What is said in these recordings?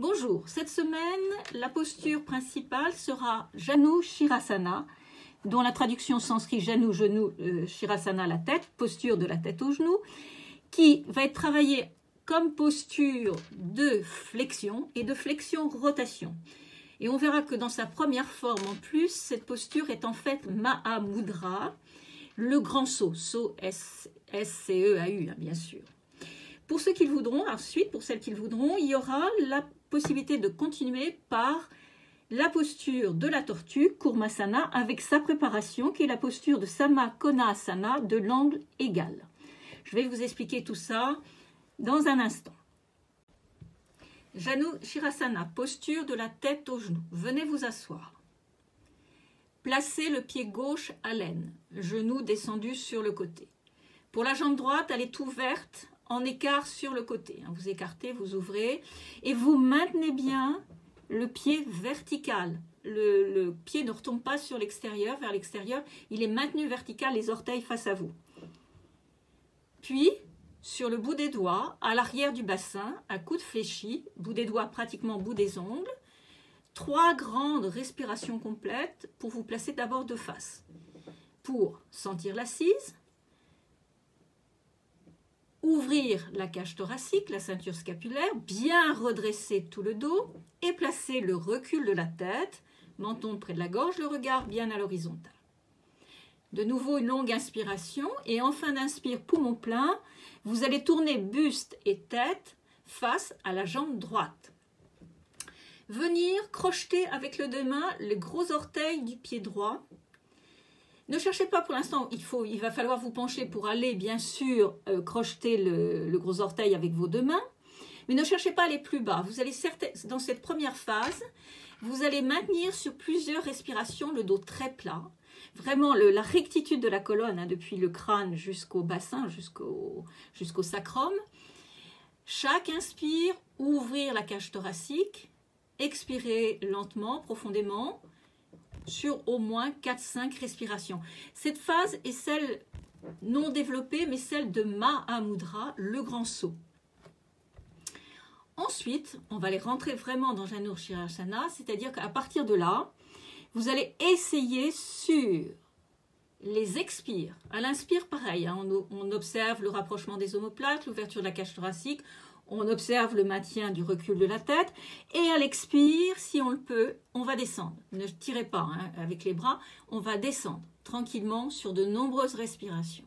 Bonjour, cette semaine, la posture principale sera Janu Shirasana, dont la traduction sanskrit Janu, genou, Shirasana, la tête, posture de la tête au genou, qui va être travaillée comme posture de flexion et de flexion-rotation. Et on verra que dans sa première forme en plus, cette posture est en fait Mahamudra, le grand saut, saut S-C-E-A-U, bien sûr. Pour ceux qui le voudront, ensuite, pour celles qui le voudront, il y aura la possibilité de continuer par la posture de la tortue, Kurmasana, avec sa préparation, qui est la posture de Samakonasana de l'angle égal. Je vais vous expliquer tout ça dans un instant. Janu Shirasana, posture de la tête au genou. Venez vous asseoir. Placez le pied gauche à l'aine, genou descendu sur le côté. Pour la jambe droite, elle est ouverte en écart sur le côté. Vous écartez, vous ouvrez et vous maintenez bien le pied vertical. Le pied ne retombe pas sur l'extérieur, vers l'extérieur. Il est maintenu vertical, les orteils face à vous. Puis, sur le bout des doigts, à l'arrière du bassin, à coude fléchi, bout des doigts pratiquement bout des ongles, 3 grandes respirations complètes pour vous placer d'abord de face. Pour sentir l'assise, ouvrir la cage thoracique, la ceinture scapulaire, bien redresser tout le dos et placer le recul de la tête, menton près de la gorge, le regard bien à l'horizontale. De nouveau une longue inspiration et en fin d'inspire, poumon plein, vous allez tourner buste et tête face à la jambe droite. Venir crocheter avec le deux mains le gros orteil du pied droit. Ne cherchez pas pour l'instant, il va falloir vous pencher pour aller bien sûr crocheter le gros orteil avec vos deux mains, mais ne cherchez pas à aller plus bas. Vous allez dans cette première phase, vous allez maintenir sur plusieurs respirations le dos très plat, vraiment la rectitude de la colonne, depuis le crâne jusqu'au bassin, jusqu'au sacrum. Chaque inspire, ouvrir la cage thoracique, expirer lentement, profondément, sur au moins 4-5 respirations. Cette phase est celle non développée, mais celle de Mahamudra, le grand saut. Ensuite, on va aller rentrer vraiment dans Janu Shirasana, c'est-à-dire qu'à partir de là, vous allez essayer sur les expires. À l'inspire, pareil, on observe le rapprochement des omoplates, l'ouverture de la cage thoracique, on observe le maintien du recul de la tête et à l'expire, si on le peut, on va descendre. Ne tirez pas avec les bras, on va descendre tranquillement sur de nombreuses respirations.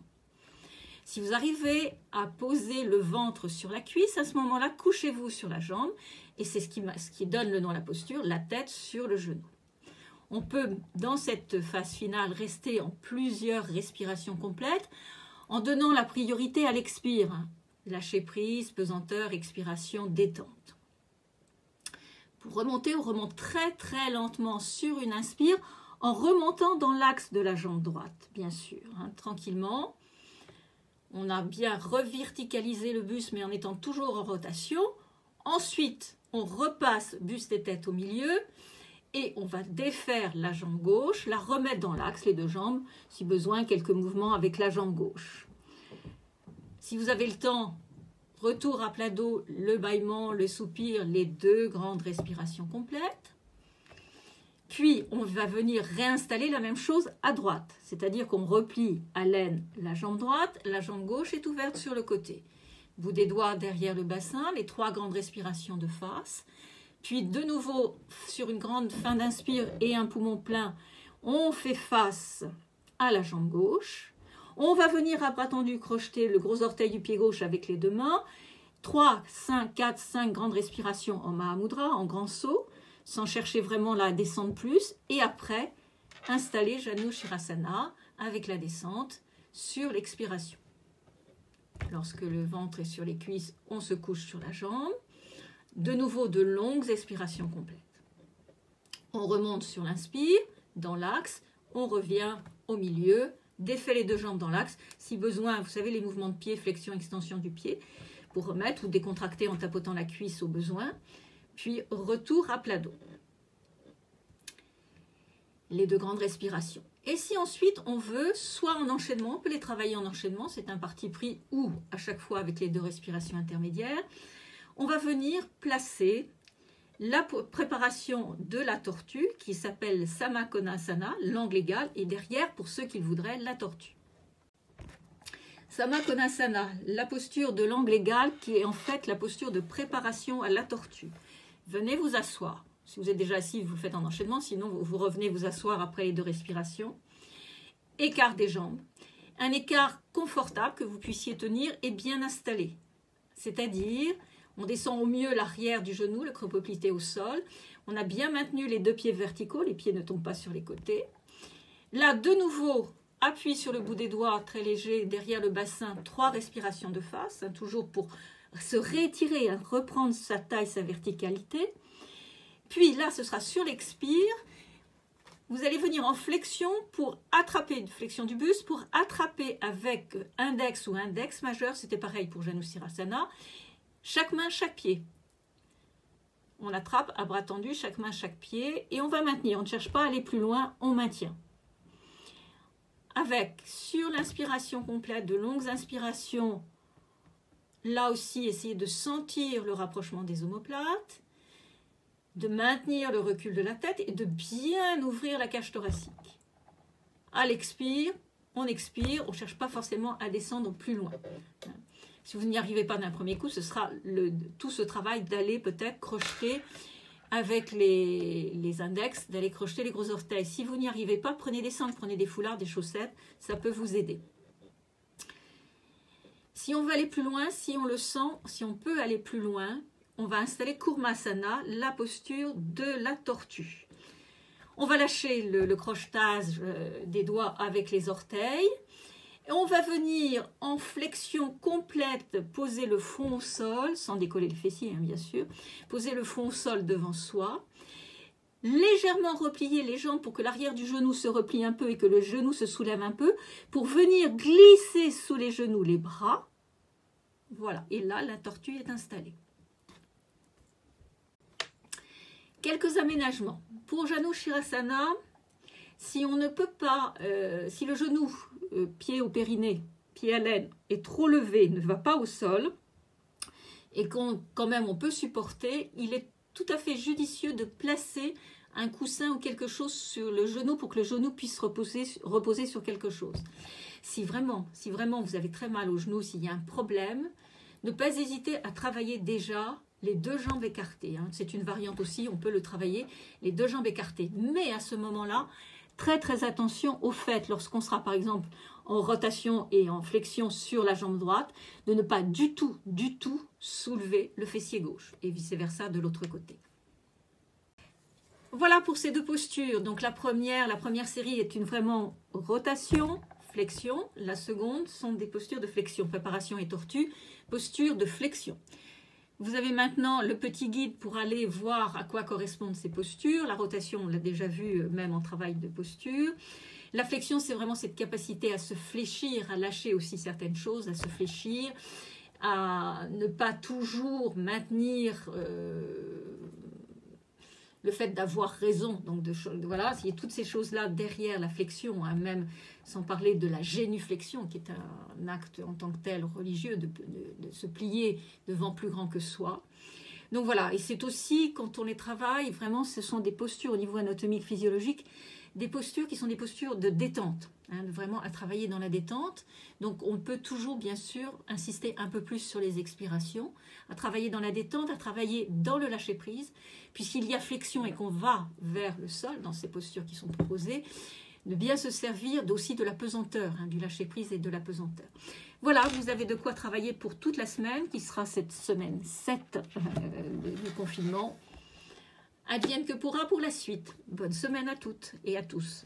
Si vous arrivez à poser le ventre sur la cuisse, à ce moment-là, couchez-vous sur la jambe et c'est ce qui donne le nom à la posture, la tête sur le genou. On peut, dans cette phase finale, rester en plusieurs respirations complètes en donnant la priorité à l'expire. Lâcher prise, pesanteur, expiration, détente. Pour remonter, on remonte très très lentement sur une inspire en remontant dans l'axe de la jambe droite, bien sûr, tranquillement. On a bien reverticalisé le buste, mais en étant toujours en rotation. Ensuite, on repasse buste et tête au milieu et on va défaire la jambe gauche, la remettre dans l'axe, les deux jambes, si besoin, quelques mouvements avec la jambe gauche. Si vous avez le temps, retour à plat dos, le bâillement, le soupir, les 2 grandes respirations complètes. Puis, on va venir réinstaller la même chose à droite, c'est-à-dire qu'on replie à l'aine la jambe droite, la jambe gauche est ouverte sur le côté. Bout des doigts derrière le bassin, les 3 grandes respirations de face. Puis, de nouveau, sur une grande fin d'inspire et un poumon plein, on fait face à la jambe gauche. On va venir à bras tendus crocheter le gros orteil du pied gauche avec les deux mains. 3, 5, 4, 5 grandes respirations en Mahamudra, en grand saut, sans chercher vraiment la descente plus. Et après, installer Janu Shirasana avec la descente sur l'expiration. Lorsque le ventre est sur les cuisses, on se couche sur la jambe. De nouveau, de longues expirations complètes. On remonte sur l'inspire, dans l'axe. On revient au milieu. Défait les 2 jambes dans l'axe. Si besoin, vous savez les mouvements de pied, flexion, extension du pied, pour remettre ou décontracter en tapotant la cuisse au besoin. Puis retour à plat dos. Les 2 grandes respirations. Et si ensuite on veut, soit en enchaînement, on peut les travailler en enchaînement, c'est un parti pris, ou à chaque fois avec les 2 respirations intermédiaires, on va venir placer la préparation de la tortue qui s'appelle Samakonasana, langue légale, et derrière, pour ceux qui le voudraient, la tortue. Samakonasana, la posture de langue légale qui est en fait la posture de préparation à la tortue. Venez vous asseoir. Si vous êtes déjà assis, vous le faites en enchaînement, sinon vous revenez vous asseoir après les 2 respirations. Écart des jambes. Un écart confortable que vous puissiez tenir et bien installé. C'est-à-dire, on descend au mieux l'arrière du genou, le creux poplité au sol. On a bien maintenu les 2 pieds verticaux, les pieds ne tombent pas sur les côtés. Là, de nouveau, appui sur le bout des doigts, très léger, derrière le bassin, 3 respirations de face, toujours pour se réétirer, reprendre sa taille, sa verticalité. Puis là, ce sera sur l'expire. Vous allez venir en flexion pour attraper, une flexion du buste, pour attraper avec index ou index majeur, c'était pareil pour Janushirasana, chaque main, chaque pied. On attrape à bras tendus, chaque main, chaque pied, et on va maintenir. On ne cherche pas à aller plus loin, on maintient. Avec, sur l'inspiration complète, de longues inspirations, là aussi, essayez de sentir le rapprochement des omoplates, de maintenir le recul de la tête et de bien ouvrir la cage thoracique. À l'expire, on expire, on ne cherche pas forcément à descendre plus loin. Si vous n'y arrivez pas d'un premier coup, ce sera tout ce travail d'aller peut-être crocheter avec les index, d'aller crocheter les gros orteils. Si vous n'y arrivez pas, prenez des sangles, prenez des foulards, des chaussettes, ça peut vous aider. Si on veut aller plus loin, si on le sent, si on peut aller plus loin, on va installer Kurmasana, la posture de la tortue. On va lâcher le crochetage des doigts avec les orteils. Et on va venir en flexion complète, poser le front au sol, sans décoller le fessier, hein, bien sûr. Poser le front au sol devant soi. Légèrement replier les jambes pour que l'arrière du genou se replie un peu et que le genou se soulève un peu. Pour venir glisser sous les genoux les bras. Voilà. Et là, la tortue est installée. Quelques aménagements. Pour Janushirasana, si on ne peut pas, si le genou, pied au périnée, pied à l'aine, est trop levé, ne va pas au sol, et quand même on peut supporter, il est tout à fait judicieux de placer un coussin ou quelque chose sur le genou pour que le genou puisse reposer sur quelque chose. Si vraiment vous avez très mal au genou, s'il y a un problème, ne pas hésiter à travailler déjà les 2 jambes écartées. Hein. C'est une variante aussi, on peut le travailler, les 2 jambes écartées. Mais à ce moment-là, très très attention au fait, lorsqu'on sera par exemple en rotation et en flexion sur la jambe droite, de ne pas du tout soulever le fessier gauche et vice-versa de l'autre côté. Voilà pour ces 2 postures. Donc la première série est une vraiment rotation, flexion. La seconde sont des postures de flexion, préparation et tortue, posture de flexion. Vous avez maintenant le petit guide pour aller voir à quoi correspondent ces postures. La rotation, on l'a déjà vu même en travail de posture. La flexion, c'est vraiment cette capacité à se fléchir, à lâcher aussi certaines choses, à se fléchir, à ne pas toujours maintenir le fait d'avoir raison. Donc voilà, il y a toutes ces choses-là derrière la flexion, hein, même sans parler de la génuflexion, qui est un acte en tant que tel religieux, de se plier devant plus grand que soi. Donc voilà, et c'est aussi, quand on les travaille, vraiment, ce sont des postures au niveau anatomique, physiologique, des postures qui sont des postures de détente, hein, vraiment à travailler dans la détente. Donc on peut toujours, bien sûr, insister un peu plus sur les expirations, à travailler dans la détente, à travailler dans le lâcher-prise, puisqu'il y a flexion et qu'on va vers le sol, dans ces postures qui sont proposées, de bien se servir aussi de la pesanteur, hein, du lâcher-prise et de la pesanteur. Voilà, vous avez de quoi travailler pour toute la semaine, qui sera cette semaine 7 du confinement. Advienne que pourra pour la suite. Bonne semaine à toutes et à tous.